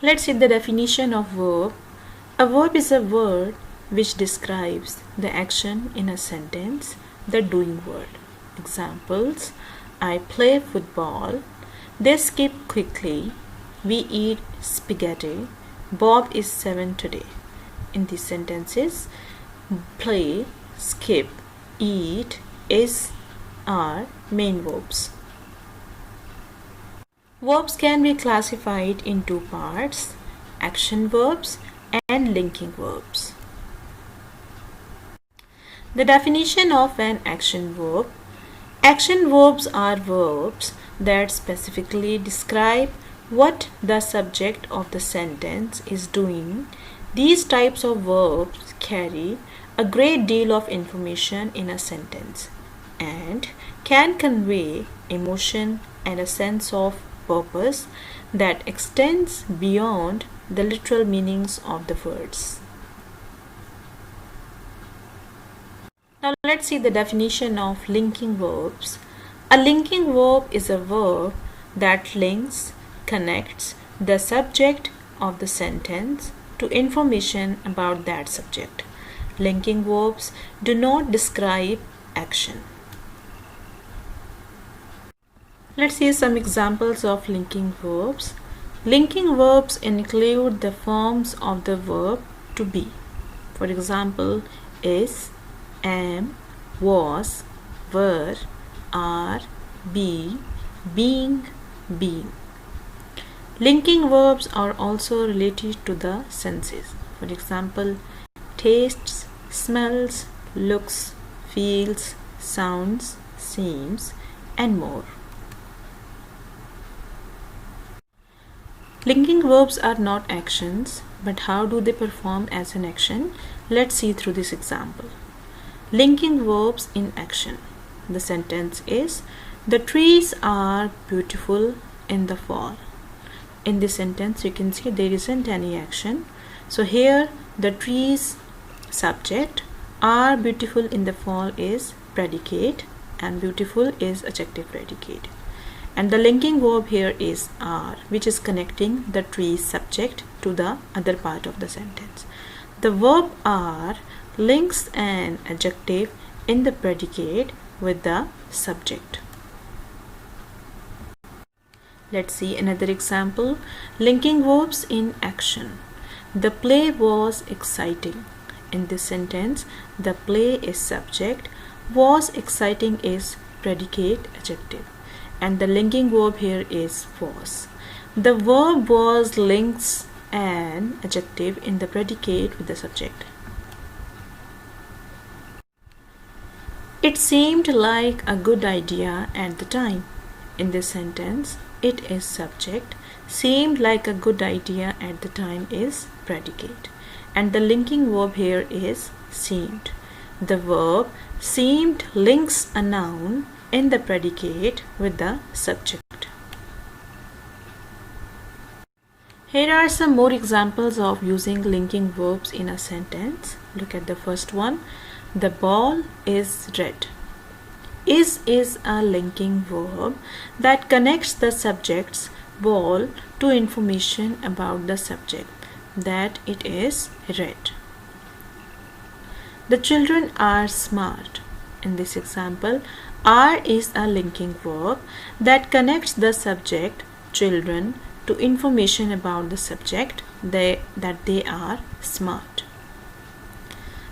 Let's see the definition of verb. A verb is a word which describes the action in a sentence, the doing word. Examples: I play football, they skip quickly, we eat spaghetti, Bob is 7 today. In these sentences, play, skip, eat, is are main verbs. Verbs can be classified in two parts: action verbs and linking verbs. The definition of an action verb. Action verbs are verbs that specifically describe what the subject of the sentence is doing. These types of verbs carry a great deal of information in a sentence and can convey emotion and a sense of purpose that extends beyond the literal meanings of the words. Now let's see the definition of linking verbs. A linking verb is a verb that links, connects the subject of the sentence to information about that subject. Linking verbs do not describe action. Let's see some examples of linking verbs. Linking verbs include the forms of the verb to be. For example, is, am, was, were, are, be, being, being. Linking verbs are also related to the senses. For example, tastes, smells, looks, feels, sounds, seems, and more. Linking verbs are not actions, but how do they perform as an action? Let's see through this example. Linking verbs in action. The sentence is, the trees are beautiful in the fall. In this sentence, you can see there isn't any action. So here, the trees subject, are beautiful in the fall is predicate, and beautiful is adjective predicate. And the linking verb here is are, which is connecting the trees subject to the other part of the sentence. The verb are links an adjective in the predicate with the subject. Let's see another example. Linking verbs in action. The play was exciting. In this sentence, the play is subject, was exciting is predicate adjective, and the linking verb here is was. The verb was links an adjective in the predicate with the subject. It seemed like a good idea at the time. In this sentence, it is subject, seemed like a good idea at the time is predicate, and the linking verb here is seemed. The verb seemed links a noun in the predicate with the subject. Here are some more examples of using linking verbs in a sentence. Look at the first one. The ball is red. Is a linking verb that connects the subject's ball to information about the subject, that it is red. The children are smart. In this example, are is a linking verb that connects the subject, children, to information about the subject, that they are smart.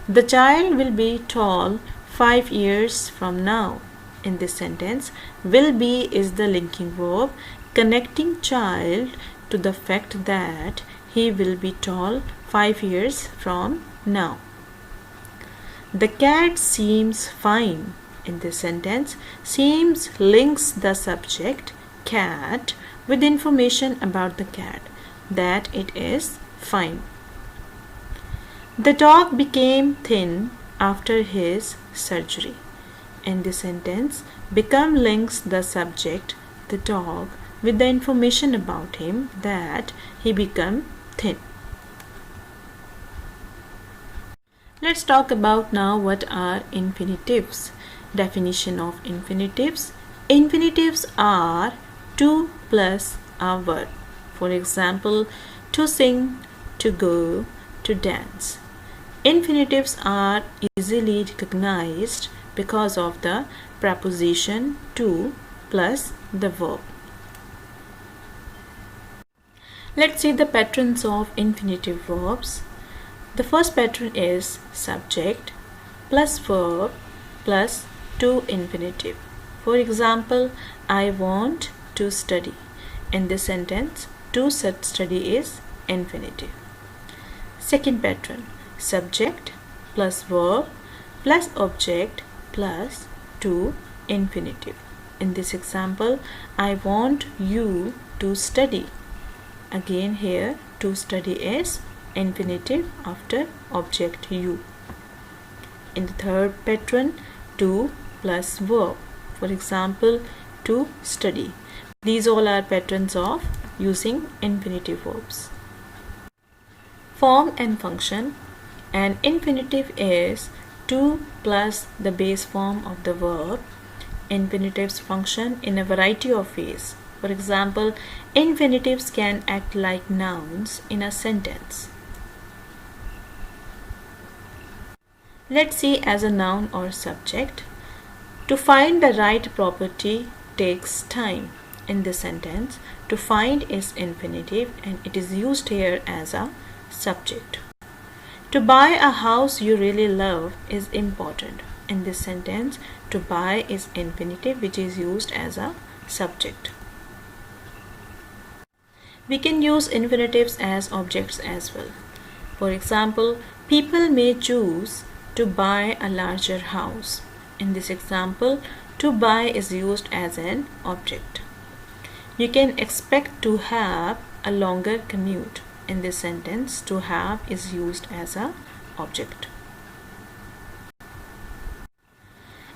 The child will be tall 5 years from now. In this sentence, will be is the linking verb connecting child to the fact that he will be tall 5 years from now. The cat seems fine. In this sentence, seems links the subject, cat, with information about the cat, that it is fine. The dog became thin after his surgery. In this sentence, become links the subject, the dog, with the information about him, that he became thin. Let's talk about now what are infinitives. Definition of infinitives. Infinitives are to plus a verb. For example, to sing, to go, to dance. Infinitives are easily recognized because of the preposition to plus the verb. Let's see the patterns of infinitive verbs. The first pattern is subject plus verb plus to infinitive. For example, I want to study. In this sentence, to study is infinitive. Second pattern, subject plus verb plus object plus to infinitive. In this example, I want you to study. Again here, to study is infinitive after object you. In the third pattern, to plus verb. For example, to study. These all are patterns of using infinitive verbs. Form and function. An infinitive is to plus the base form of the verb. Infinitives function in a variety of ways. For example, infinitives can act like nouns in a sentence. Let's see as a noun or subject. To find the right property takes time. In this sentence, to find is infinitive and it is used here as a subject. To buy a house you really love is important. In this sentence, to buy is infinitive which is used as a subject. We can use infinitives as objects as well. For example, people may choose to buy a larger house. In this example, to buy is used as an object. You can expect to have a longer commute. In this sentence, to have is used as an object.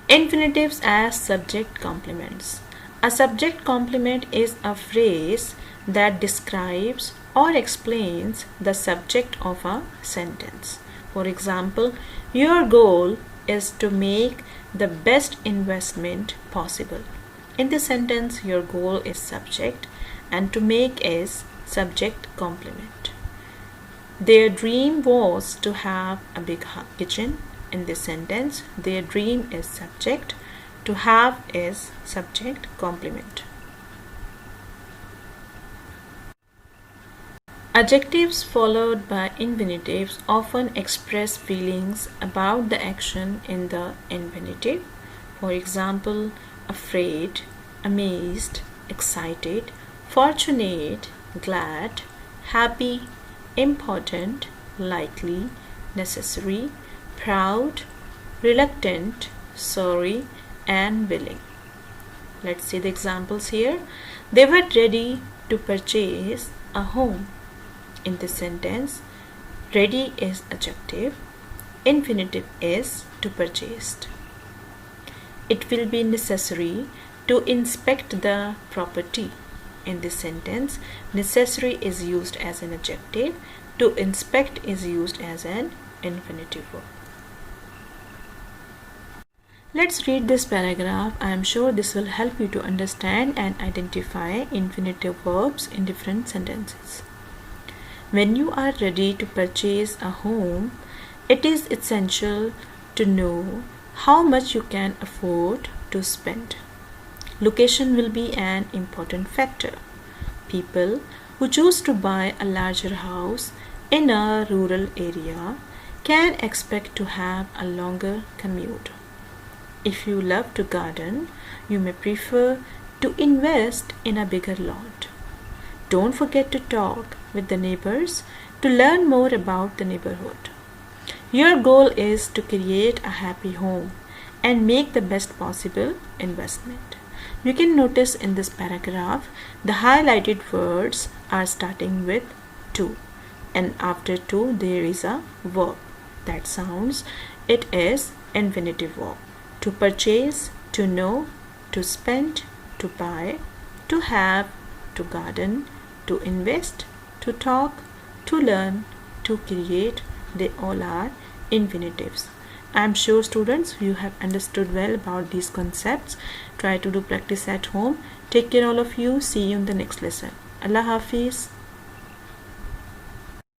Infinitives as subject complements. A subject complement is a phrase that describes or explains the subject of a sentence. For example, your goal is to make the best investment possible. In this sentence, your goal is subject and to make is subject complement. Their dream was to have a big kitchen. In this sentence, their dream is subject, to have is subject complement. Adjectives followed by infinitives often express feelings about the action in the infinitive. For example, afraid, amazed, excited, fortunate, glad, happy, important, likely, necessary, proud, reluctant, sorry, and willing. Let's see the examples here. They were ready to purchase a home. In this sentence, ready is adjective, infinitive is to purchased. It will be necessary to inspect the property. In this sentence, necessary is used as an adjective, to inspect is used as an infinitive verb. Let's read this paragraph. I am sure this will help you to understand and identify infinitive verbs in different sentences. When you are ready to purchase a home, it is essential to know how much you can afford to spend. Location will be an important factor. People who choose to buy a larger house in a rural area can expect to have a longer commute. If you love to garden, you may prefer to invest in a bigger lot. Don't forget to talk with the neighbors to learn more about the neighborhood. Your goal is to create a happy home and make the best possible investment. You can notice in this paragraph the highlighted words are starting with to, and after to there is a verb that sounds it is infinitive verb. To purchase, to know, to spend, to buy, to have, to garden, to invest, to talk, to learn, to create, they all are infinitives. I am sure students you have understood well about these concepts. Try to do practice at home. Take care all of you. See you in the next lesson. Allah Hafiz.